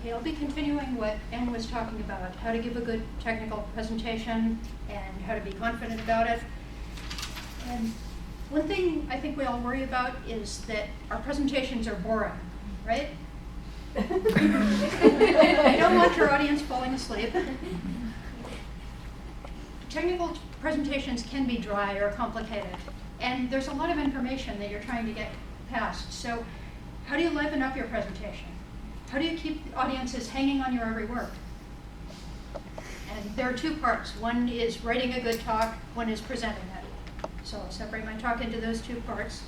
Okay, I'll be continuing what Anne was talking about, how to give a good technical presentation and how to be confident about it. And one thing I think we all worry about is that our presentations are boring, right? You don't want your audience falling asleep. Technical presentations can be dry or complicated, and there's a lot of information that you're trying to get past. So how do you liven up your presentation? How do you keep audiences hanging on your every word? And there are two parts. One is writing a good talk, one is presenting it. So I'll separate my talk into those two parts.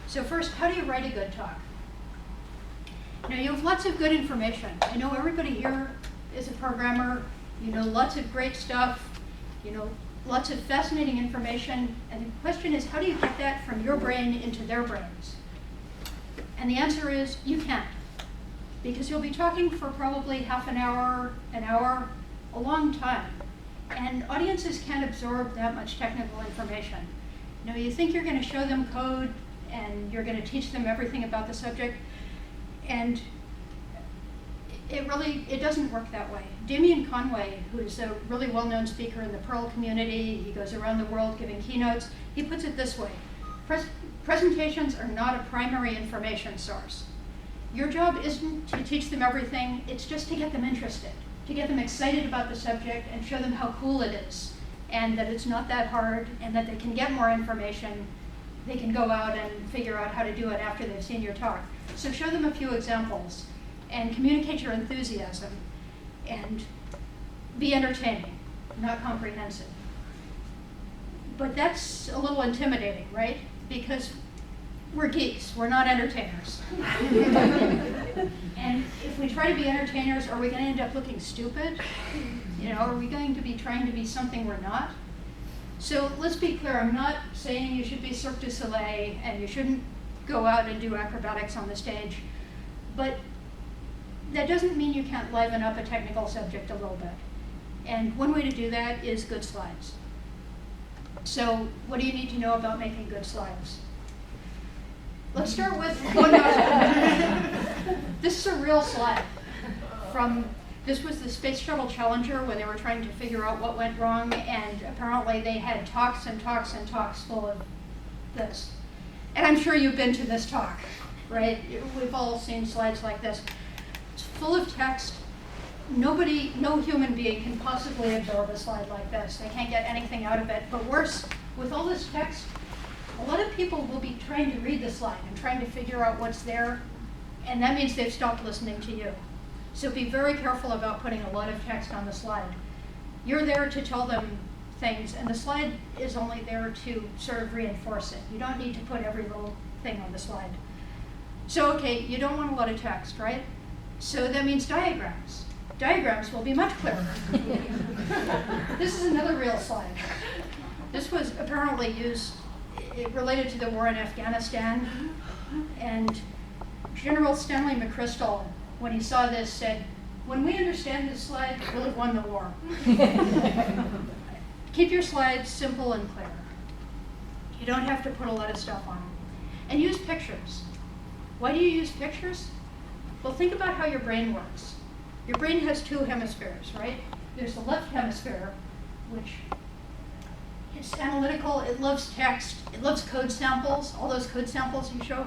So first, how do you write a good talk? Now, you have lots of good information. I know everybody here is a programmer. You know lots of great stuff. You know lots of fascinating information. And the question is, how do you get that from your brain into their brains? And the answer is, you can't. Because you'll be talking for probably half an hour, a long time. And audiences can't absorb that much technical information. You know, you think you're going to show them code and you're going to teach them everything about the subject, and it doesn't work that way. Damian Conway, who's a really well-known speaker in the Perl community, he goes around the world giving keynotes, he puts it this way: presentations are not a primary information source. Your job isn't to teach them everything, it's just to get them interested, to get them excited about the subject and show them how cool it is, and that it's not that hard, and that they can get more information. They can go out and figure out how to do it after they've seen your talk. So show them a few examples, and communicate your enthusiasm, and be entertaining, not comprehensive. But that's a little intimidating, right? Because we're geeks, we're not entertainers. And if we try to be entertainers, are we going to end up looking stupid? You know, are we going to be trying to be something we're not? So let's be clear, I'm not saying you should be Cirque du Soleil and you shouldn't go out and do acrobatics on the stage, but that doesn't mean you can't liven up a technical subject a little bit. And one way to do that is good slides. So what do you need to know about making good slides? Let's start with one. This is a real slide this was the Space Shuttle Challenger when they were trying to figure out what went wrong, and apparently they had talks and talks and talks full of this. And I'm sure you've been to this talk, right? We've all seen slides like this. It's full of text. No human being can possibly absorb a slide like this. They can't get anything out of it. But worse, with all this text, a lot of people will be trying to read the slide and trying to figure out what's there, and that means they've stopped listening to you. So be very careful about putting a lot of text on the slide. You're there to tell them things, and the slide is only there to sort of reinforce it. You don't need to put every little thing on the slide. So okay, you don't want a lot of text, right? So that means diagrams. Diagrams will be much clearer. This is another real slide. This was apparently used, it related to the war in Afghanistan, and General Stanley McChrystal, when he saw this, said, "When we understand this slide, we'll have won the war." Keep your slides simple and clear. You don't have to put a lot of stuff on them. And use pictures. Why do you use pictures? Well, think about how your brain works. Your brain has two hemispheres, right? There's the left hemisphere, which is analytical, it loves text, it loves code samples. All those code samples you show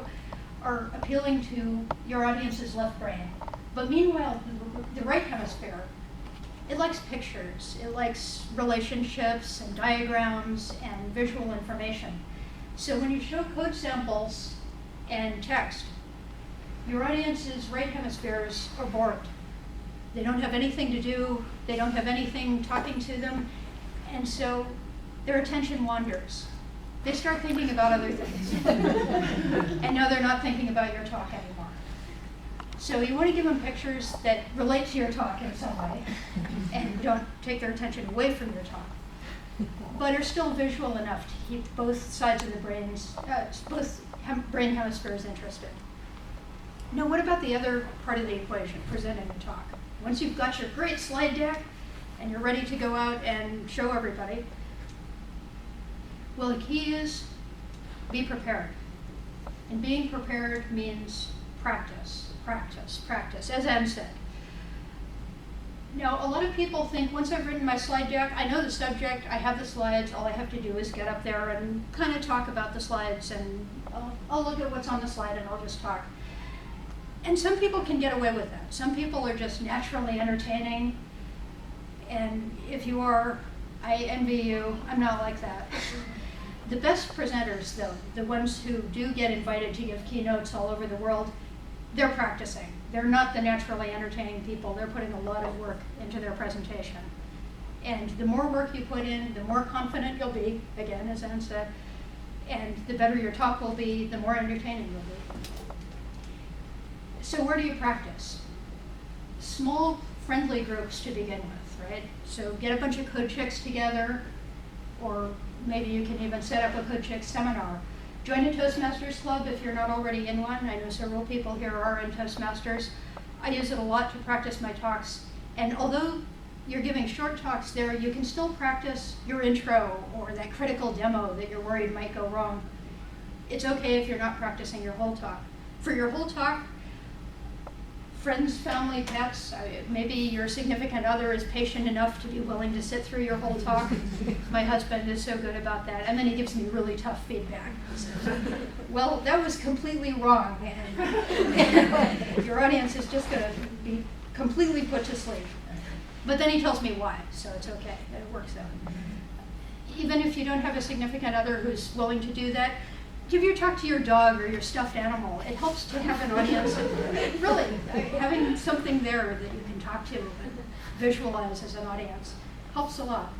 are appealing to your audience's left brain. But meanwhile, the right hemisphere, it likes pictures, it likes relationships and diagrams and visual information. So when you show code samples and text, your audience's right hemispheres are bored. They don't have anything to do, they don't have anything talking to them, and so their attention wanders. They start thinking about other things. And now they're not thinking about your talk anymore. So you want to give them pictures that relate to your talk in some way and don't take their attention away from your talk, but are still visual enough to keep both sides of the both brain hemispheres interested. Now, what about the other part of the equation, presenting the talk? Once you've got your great slide deck and you're ready to go out and show everybody, well, the key is be prepared. And being prepared means practice, practice, practice. As Anne said, Now, a lot of people think once I've written my slide deck, I know the subject, I have the slides, all I have to do is get up there and kind of talk about the slides, and I'll look at what's on the slide and I'll just talk. And some people can get away with that. Some people are just naturally entertaining, and if you are, I envy you. I'm not like that. The best presenters, though, the ones who do get invited to give keynotes all over the world, they're practicing. They're not the naturally entertaining people. They're putting a lot of work into their presentation. And the more work you put in, the more confident you'll be, again, as Anne said, and the better your talk will be, the more entertaining you'll be. So where do you practice? Small, friendly groups to begin with, right? So get a bunch of CodeChix together, or maybe you can even set up a CodeChix seminar. Join a Toastmasters club if you're not already in one. I know several people here are in Toastmasters. I use it a lot to practice my talks. And although you're giving short talks there, you can still practice your intro or that critical demo that you're worried might go wrong. It's okay if you're not practicing your whole talk. For your whole talk, friends, family, pets, maybe your significant other is patient enough to be willing to sit through your whole talk. My husband is so good about that. And then he gives me really tough feedback. Well, that was completely wrong. And your audience is just going to be completely put to sleep. But then he tells me why, so it's okay. It works out. Even if you don't have a significant other who's willing to do that, give your talk to your dog or your stuffed animal. It helps to have an audience. Really, having something there that you can talk to and visualize as an audience helps a lot.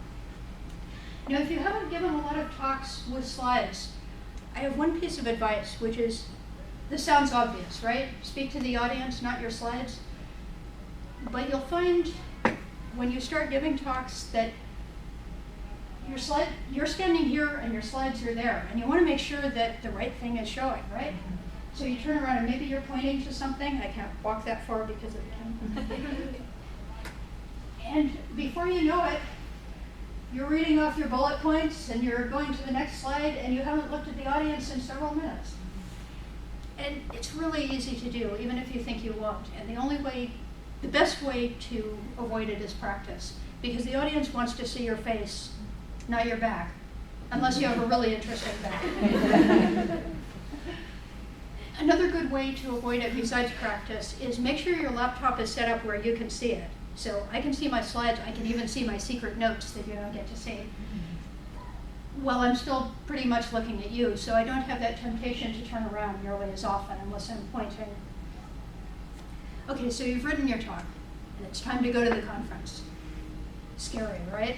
Now, if you haven't given a lot of talks with slides, I have one piece of advice, which is, this sounds obvious, right? Speak to the audience, not your slides. But you'll find when you start giving talks that you're standing here and your slides are there, and you want to make sure that the right thing is showing, right? So you turn around and maybe you're pointing to something. I can't walk that far because of the camera. And before you know it, you're reading off your bullet points and you're going to the next slide and you haven't looked at the audience in several minutes. And it's really easy to do, even if you think you won't. And the best way to avoid it is practice, because the audience wants to see your face, not your back, unless you have a really interesting back. Another good way to avoid it besides practice is make sure your laptop is set up where you can see it. So I can see my slides, I can even see my secret notes that you don't get to see. Well, I'm still pretty much looking at you, so I don't have that temptation to turn around nearly as often unless I'm pointing. Okay, so you've written your talk, and it's time to go to the conference. Scary, right?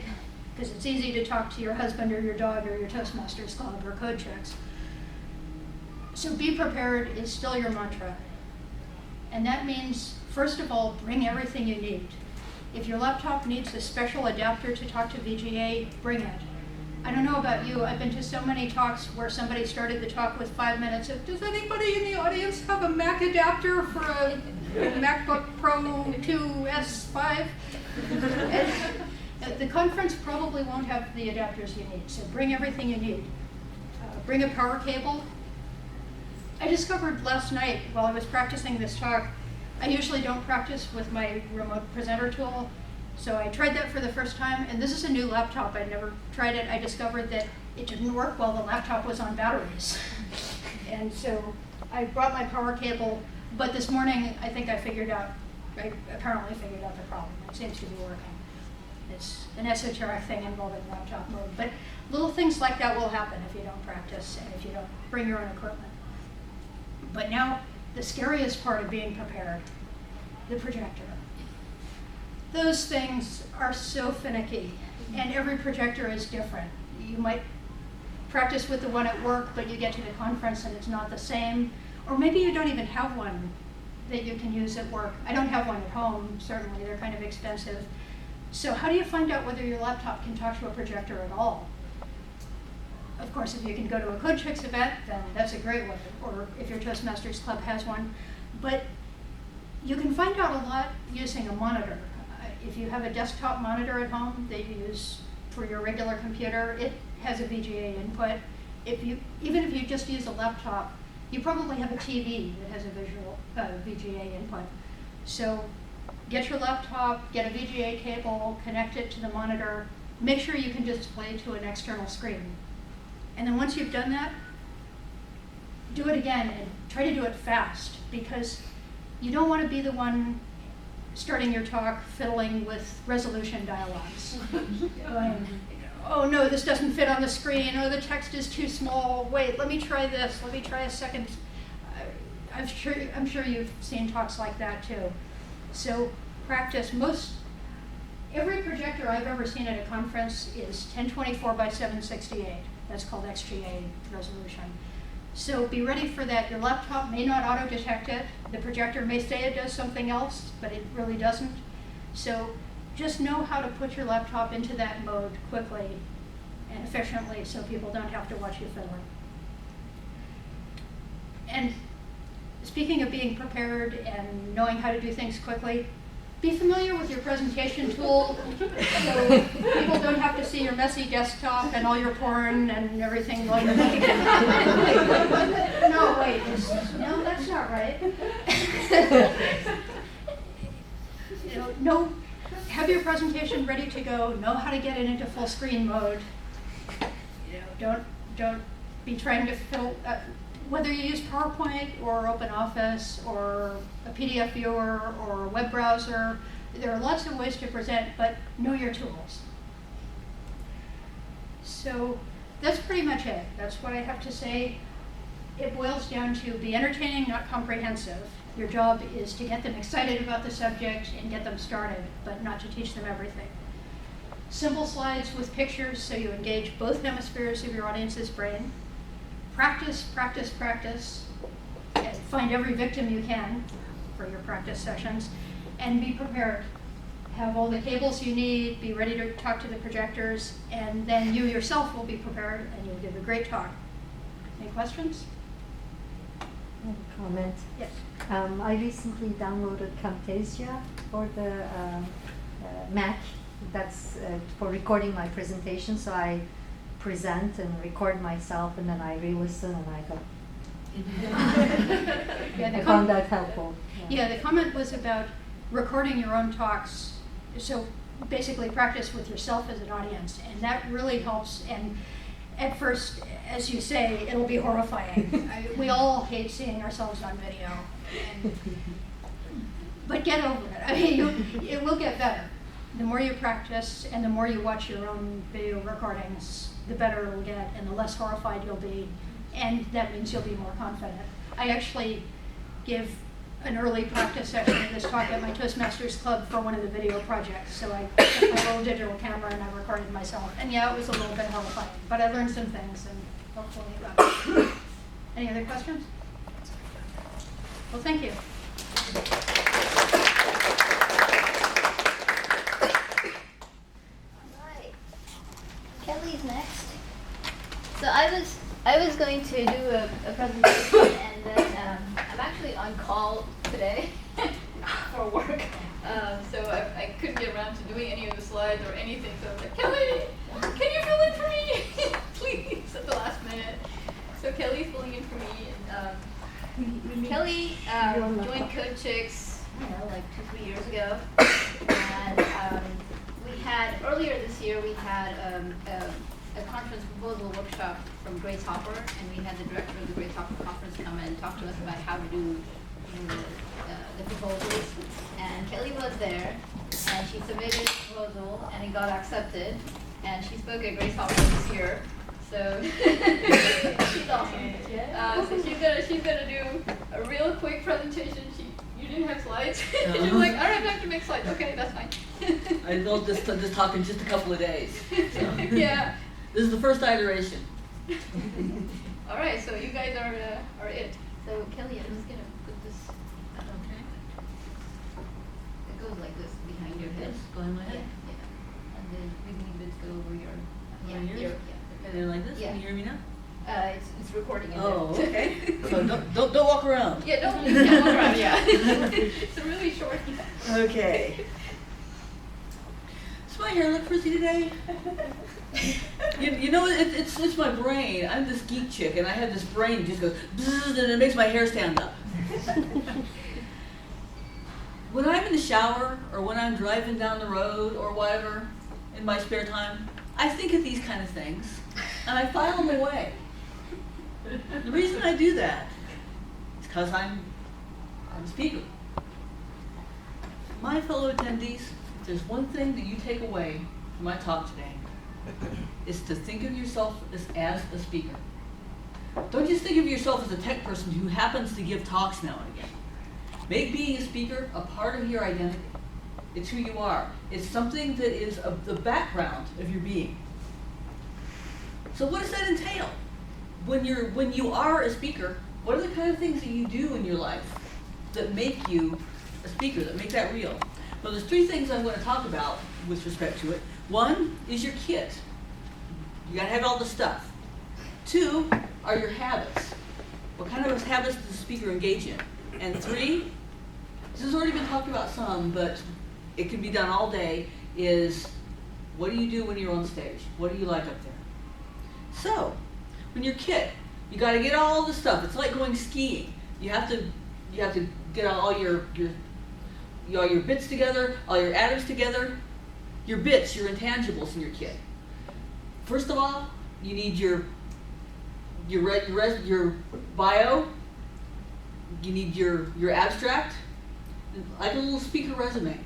Because it's easy to talk to your husband or your dog or your Toastmasters club or CodeChix. So be prepared is still your mantra. And that means, first of all, bring everything you need. If your laptop needs a special adapter to talk to VGA, bring it. I don't know about you, I've been to so many talks where somebody started the talk with 5 minutes of, does anybody in the audience have a Mac adapter for a MacBook Pro 2S5? And the conference probably won't have the adapters you need, so bring everything you need. Bring a power cable. I discovered last night while I was practicing this talk, I usually don't practice with my remote presenter tool, so I tried that for the first time, and this is a new laptop. I'd never tried it. I discovered that it didn't work while the laptop was on batteries. And so I brought my power cable, but this morning I think I apparently figured out the problem. It seems to be working. It's an esoteric thing involving laptop mode, but little things like that will happen if you don't practice and if you don't bring your own equipment. But now, the scariest part of being prepared, the projector. Those things are so finicky, and every projector is different. You might practice with the one at work, but you get to the conference and it's not the same. Or maybe you don't even have one that you can use at work. I don't have one at home, certainly. They're kind of expensive. So how do you find out whether your laptop can talk to a projector at all? Of course, if you can go to a CodeChix event, then that's a great way, or if your Toastmasters club has one. But you can find out a lot using a monitor. If you have a desktop monitor at home that you use for your regular computer, it has a VGA input. Even if you just use a laptop, you probably have a TV that has a visual VGA input. So get your laptop, get a VGA cable, connect it to the monitor, make sure you can display to an external screen. And then once you've done that, do it again and try to do it fast, because you don't want to be the one starting your talk fiddling with resolution dialogues. Going, oh no, this doesn't fit on the screen. Oh, the text is too small. Wait, let me try this. Let me try a second. I'm sure you've seen talks like that too. So practice. Every projector I've ever seen at a conference is 1024 by 768. That's called XGA resolution. So be ready for that. Your laptop may not auto-detect it. The projector may say it does something else, but it really doesn't. So just know how to put your laptop into that mode quickly and efficiently so people don't have to watch you fiddling. And speaking of being prepared and knowing how to do things quickly, be familiar with your presentation tool so people don't have to see your messy desktop and all your porn and everything while you're looking at it. No, wait, no, that's not right. Have your presentation ready to go. Know how to get it into full screen mode. Don't be trying to fill. Whether you use PowerPoint or OpenOffice or a PDF viewer or a web browser, there are lots of ways to present, but know your tools. So that's pretty much it. That's what I have to say. It boils down to be entertaining, not comprehensive. Your job is to get them excited about the subject and get them started, but not to teach them everything. Simple slides with pictures so you engage both hemispheres of your audience's brain. Practice, practice, practice, and find every victim you can for your practice sessions, and be prepared. Have all the cables you need, be ready to talk to the projectors, and then you yourself will be prepared and you'll give a great talk. Any questions? I have a comment. Yes. I recently downloaded Camtasia for the Mac. That's for recording my presentation, so I present and record myself, and then I re-listen, and I go. I found that helpful. Yeah, the comment was about recording your own talks. So basically practice with yourself as an audience, and that really helps. And at first, as you say, it'll be horrifying. We all hate seeing ourselves on video. But get over it. I mean, it will get better. The more you practice and the more you watch your own video recordings, the better it'll get and the less horrified you'll be. And that means you'll be more confident. I actually give an early practice session of this talk at my Toastmasters Club for one of the video projects. So I took my little digital camera and I recorded myself. And yeah, it was a little bit horrifying, but I learned some things and hopefully it got it. Any other questions? Well, thank you. Alright. Kelly's next. So I was going to do a presentation, and then I'm actually on call today for work. So I couldn't get around to doing any of the slides or anything. So I was like, Kelley, can you fill in for me? Please, at the last minute. So Kelly's filling in for me. And Kelley joined CodeChix, like 2-3 years ago. And earlier this year, we had a conference proposal workshop from Grace Hopper, and we had the director of the Grace Hopper conference come and talk to us about how to do the proposals. And Kelley was there, and she submitted a proposal, and it got accepted. And she spoke at Grace Hopper this year, so she's awesome. So she's gonna do a real quick presentation. You didn't have slides. She was like, all right, I have to make slides. Okay, that's fine. I built this talk in just a couple of days. So. Yeah. This is the first iteration. All right, so you guys are it. So Kelley, I'm just gonna put this. Okay. It goes like this behind your head. Yes, behind my head. Yeah. And then we need bits go over your. Over here? Yeah. And then like this. Yeah. Can you hear me now? It's recording. Oh, okay. So don't walk around. Yeah, don't walk around. Yeah. It's a really short. Okay. Does my hair look frizzy today? You know, it's my brain. I'm this geek chick, and I have this brain that just goes bzzz, and it makes my hair stand up. when I'm in the shower or when I'm driving down the road or whatever in my spare time, I think of these kind of things and I file them away. The reason I do that is because I'm a speaker. My fellow attendees, if there's one thing that you take away from my talk today, is to think of yourself as a speaker. Don't just think of yourself as a tech person who happens to give talks now and again. Make being a speaker a part of your identity. It's who you are. It's something that is the background of your being. So what does that entail? When you are a speaker, what are the kind of things that you do in your life that make you a speaker, that make that real? Well, there's 3 things I'm going to talk about with respect to it. 1 is your kit. You got to have all the stuff. 2 are your habits. What kind of habits does the speaker engage in? And 3, this has already been talked about some, but it can be done all day, is what do you do when you're on stage? What do you like up there? So, when you're kit, you got to get all the stuff. It's like going skiing. You have to get all your bits together, all your atoms together, your bits, your intangibles in your kit. First of all, you need your bio. You need your abstract, like a little speaker resume.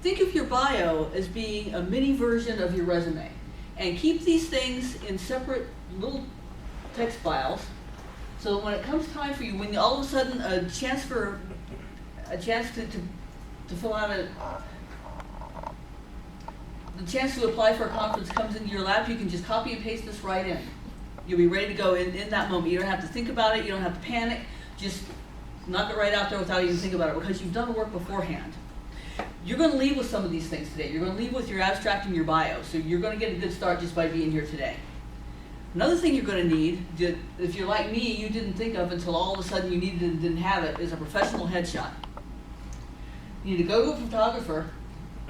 Think of your bio as being a mini version of your resume, and keep these things in separate little text files, so when it comes time for you, when all of a sudden a chance to fill out the chance to apply for a conference comes into your lap, you can just copy and paste this right in. You'll be ready to go in that moment. You don't have to think about it. You don't have to panic. Just knock it right out there without even thinking about it, because you've done the work beforehand. You're going to leave with some of these things today. You're going to leave with your abstract and your bio. So you're going to get a good start just by being here today. Another thing you're going to need, if you're like me, you didn't think of until all of a sudden you needed it and didn't have it, is a professional headshot. You need to go to a photographer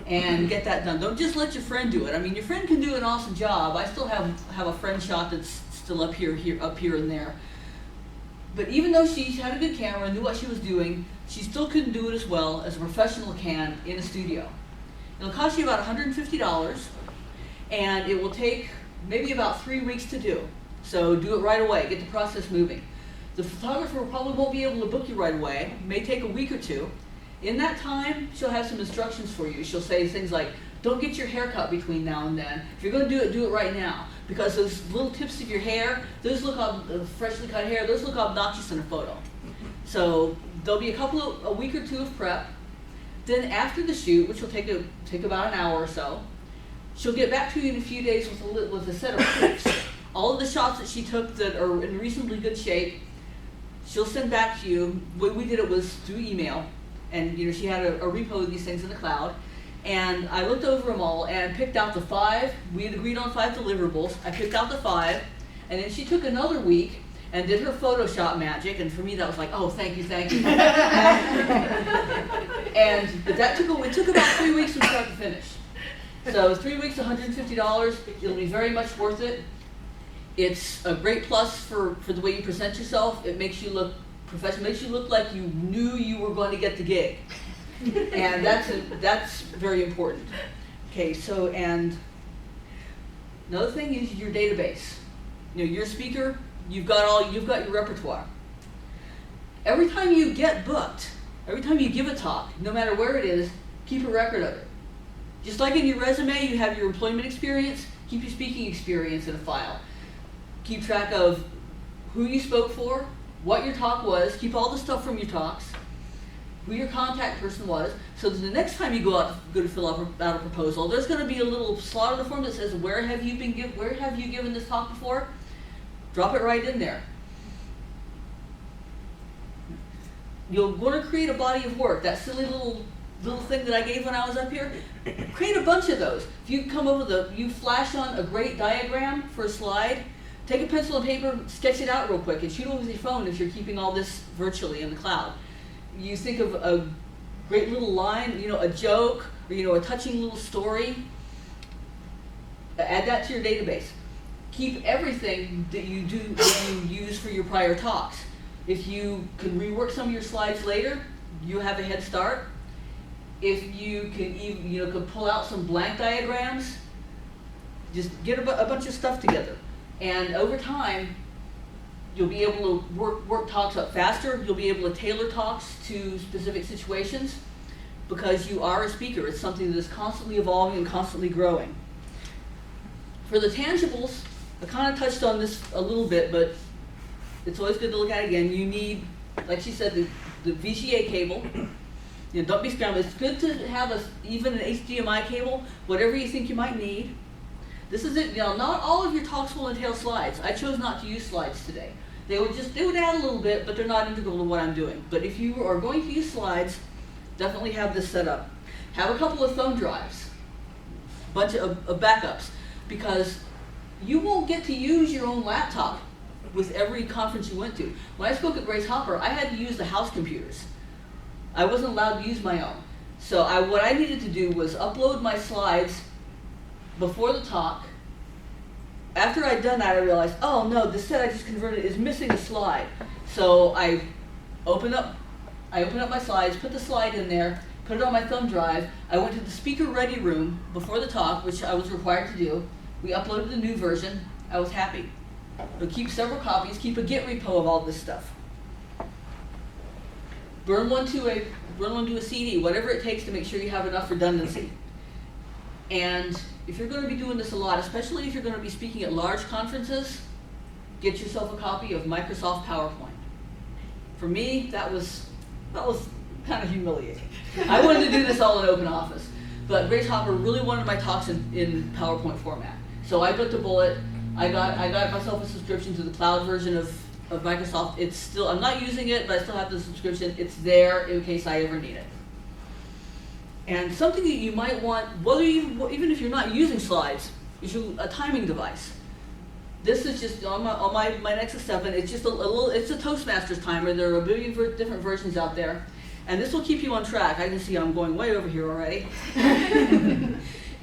and get that done. Don't just let your friend do it. I mean, your friend can do an awesome job. I still have a friend shot that's still up here and there. But even though she had a good camera and knew what she was doing, she still couldn't do it as well as a professional can in a studio. It'll cost you about $150, and it will take maybe about 3 weeks to do. So do it right away, get the process moving. The photographer probably won't be able to book you right away. It may take a week or 2. In that time, she'll have some instructions for you. She'll say things like, don't get your hair cut between now and then. If you're going to do it right now. Because those little tips of your hair, those look freshly cut hair, those look obnoxious in a photo. So there'll be a week or 2 of prep. Then after the shoot, which will take about an hour or so, she'll get back to you in a few days with a set of proofs. All of the shots that she took that are in reasonably good shape, she'll send back to you. The way we did it was through email, and she had a repo of these things in the cloud. And I looked over them all and picked out the 5. We had agreed on 5 deliverables. I picked out the 5, and then she took another week and did her Photoshop magic. And for me, that was like, oh, thank you. But it took about 3 weeks from start to finish. So 3 weeks, $150. It'll be very much worth it. It's a great plus for the way you present yourself. It makes you look professional. Makes you look like you knew you were going to get the gig. And that's very important. Okay, so, and another thing is your database. You're a speaker, you've got your repertoire. Every time you get booked, every time you give a talk, no matter where it is, keep a record of it. Just like in your resume, you have your employment experience, keep your speaking experience in a file. Keep track of who you spoke for, what your talk was, keep all the stuff from your talks, who your contact person was, so that the next time you go to fill out a proposal, there's going to be a little slot on the form that says, where have you given this talk before? Drop it right in there. You'll want to create a body of work. That silly little thing that I gave when I was up here, create a bunch of those. If you come up with you flash on a great diagram for a slide, take a pencil and paper, sketch it out real quick, and shoot it with your phone if you're keeping all this virtually in the cloud. You think of a great little line, a joke, or a touching little story. Add that to your database. Keep everything that you use for your prior talks. If you can rework some of your slides later, you have a head start. if you can even, could pull out some blank diagrams, just get a bunch of stuff together. And over time, you'll be able to work talks up faster. You'll be able to tailor talks to specific situations because you are a speaker. It's something that is constantly evolving and constantly growing. For the tangibles, I kind of touched on this a little bit, but it's always good to look at it again. You need, like she said, the VGA cable. Don't be scrambled. It's good to have even an HDMI cable, whatever you think you might need. This is it. Not all of your talks will entail slides. I chose not to use slides today. They would add a little bit, but they're not integral to what I'm doing. But if you are going to use slides, definitely have this set up. Have a couple of thumb drives, a bunch of backups, because you won't get to use your own laptop with every conference you went to. When I spoke at Grace Hopper, I had to use the house computers. I wasn't allowed to use my own. So what I needed to do was upload my slides before the talk. After I'd done that, I realized, oh no, the set I just converted is missing a slide. So I opened up my slides, put the slide in there, put it on my thumb drive. I went to the speaker ready room before the talk, which I was required to do. We uploaded the new version. I was happy. But keep several copies, keep a Git repo of all this stuff. Burn one to a CD, whatever it takes to make sure you have enough redundancy. And if you're going to be doing this a lot, especially if you're going to be speaking at large conferences, get yourself a copy of Microsoft PowerPoint. For me, that was kind of humiliating. I wanted to do this all in open office, but Grace Hopper really wanted my talks in PowerPoint format. So I bit the bullet. I got myself a subscription to the cloud version of Microsoft. It's still, I'm not using it, but I still have the subscription. It's there in case I ever need it. And something that you might want, even if you're not using slides, is a timing device. This is just on my Nexus 7. It's just it's a Toastmasters timer. There are a billion different versions out there, and this will keep you on track. I can see I'm going way over here already.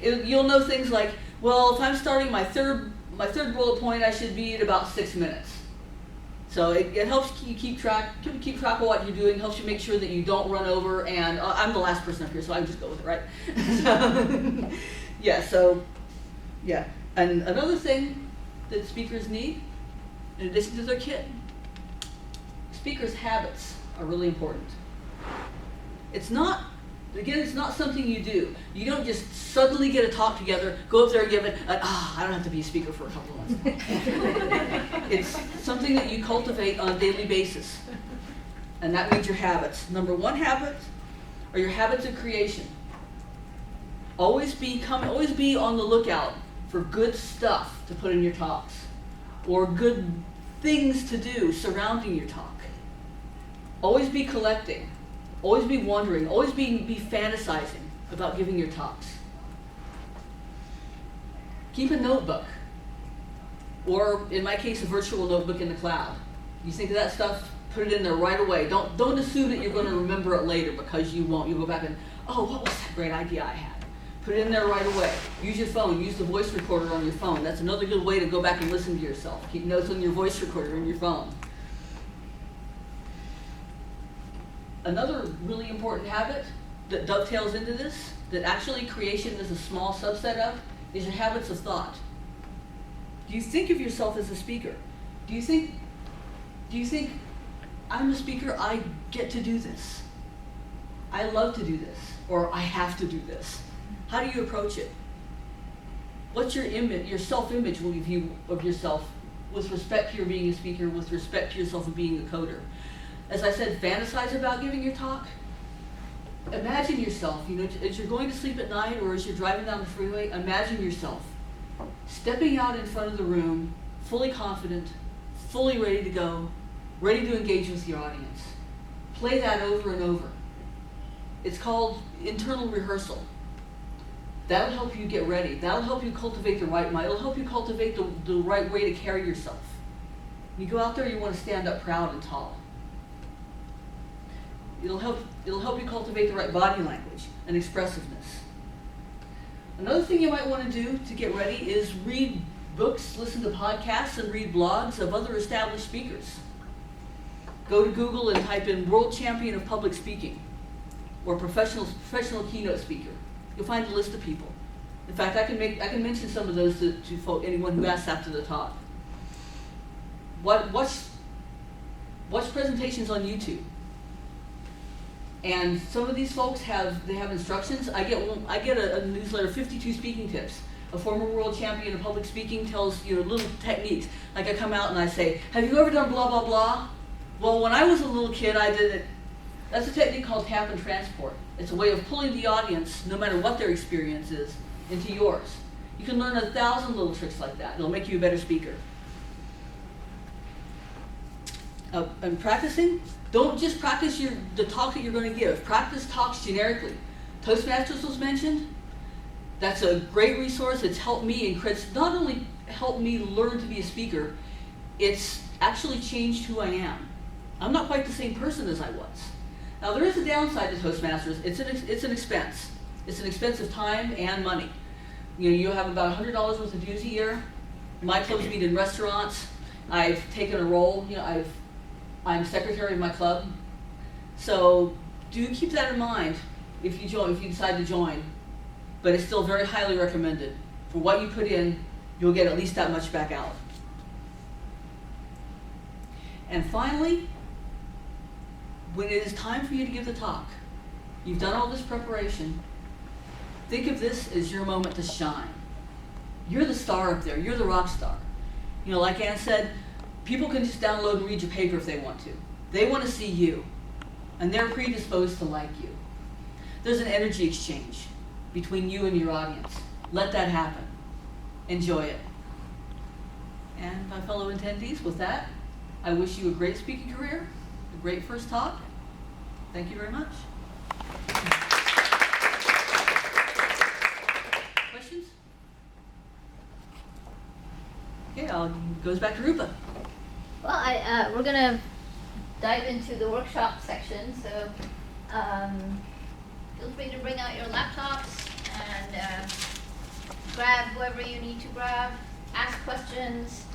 You'll know things like, well, if I'm starting my third bullet point, I should be at about 6 minutes. So it helps you keep track of what you're doing, helps you make sure that you don't run over, and I'm the last person up here, so I can just go with it, right? Yeah. And another thing that speakers need, in addition to their kit, speakers' habits are really important. It's not something you do. You don't just suddenly get a talk together, go up there and give it, I don't have to be a speaker for a couple of months. It's something that you cultivate on a daily basis. And that means your habits. Number one habit are your habits of creation. Always be on the lookout for good stuff to put in your talks, or good things to do surrounding your talk. Always be collecting. Always be wondering, always be fantasizing about giving your talks. Keep a notebook, or in my case, a virtual notebook in the cloud. You think of that stuff, put it in there right away. Don't assume that you're going to remember it later, because you won't. You'll go back and, what was that great idea I had? Put it in there right away. Use your phone, use the voice recorder on your phone. That's another good way to go back and listen to yourself. Keep notes on your voice recorder in your phone. Another really important habit that dovetails into this, that actually creation is a small subset of, is your habits of thought. Do you think of yourself as a speaker? Do you think I'm a speaker, I get to do this? I love to do this, or I have to do this. How do you approach it? What's your image, your self-image view of yourself with respect to your being a speaker, with respect to yourself of being a coder? As I said, fantasize about giving your talk. Imagine yourself, as you're going to sleep at night or as you're driving down the freeway, imagine yourself stepping out in front of the room, fully confident, fully ready to go, ready to engage with your audience. Play that over and over. It's called internal rehearsal. That'll help you get ready. That'll help you cultivate the right mind. It'll help you cultivate the right way to carry yourself. When you go out there, you want to stand up proud and tall. It'll help you cultivate the right body language and expressiveness. Another thing you might want to do to get ready is read books, listen to podcasts, and read blogs of other established speakers. Go to Google and type in World Champion of Public Speaking. or professional keynote speaker. You'll find a list of people. In fact, I can mention some of those to anyone who asks after the talk. Watch presentations on YouTube. And some of these folks have instructions. I get a newsletter, 52 speaking tips. A former world champion of public speaking tells you little techniques. Like I come out and I say, have you ever done blah, blah, blah? Well, when I was a little kid, I did it. That's a technique called tap and transport. It's a way of pulling the audience, no matter what their experience is, into yours. You can learn 1,000 little tricks like that. It'll make you a better speaker. And practicing, don't just practice the talk that you're going to give. Practice talks generically. Toastmasters was mentioned. That's a great resource. It's helped me, and it's not only helped me learn to be a speaker, it's actually changed who I am. I'm not quite the same person as I was. Now there is a downside to Toastmasters. It's an expense. It's an expense of time and money. You have about $100 worth of dues a year. My clubs meet in restaurants. I've taken a role. I'm secretary of my club. So do keep that in mind if you decide to join. But it's still very highly recommended. For what you put in, you'll get at least that much back out. And finally, when it is time for you to give the talk, you've done all this preparation, think of this as your moment to shine. You're the star up there. You're the rock star. Like Ann said, people can just download and read your paper if they want to. They want to see you, and they're predisposed to like you. There's an energy exchange between you and your audience. Let that happen. Enjoy it. And my fellow attendees, with that, I wish you a great speaking career, a great first talk. Thank you very much. Questions? Okay, goes back to Rupa. Well, we're gonna dive into the workshop section, so feel free to bring out your laptops and grab whoever you need to grab, ask questions.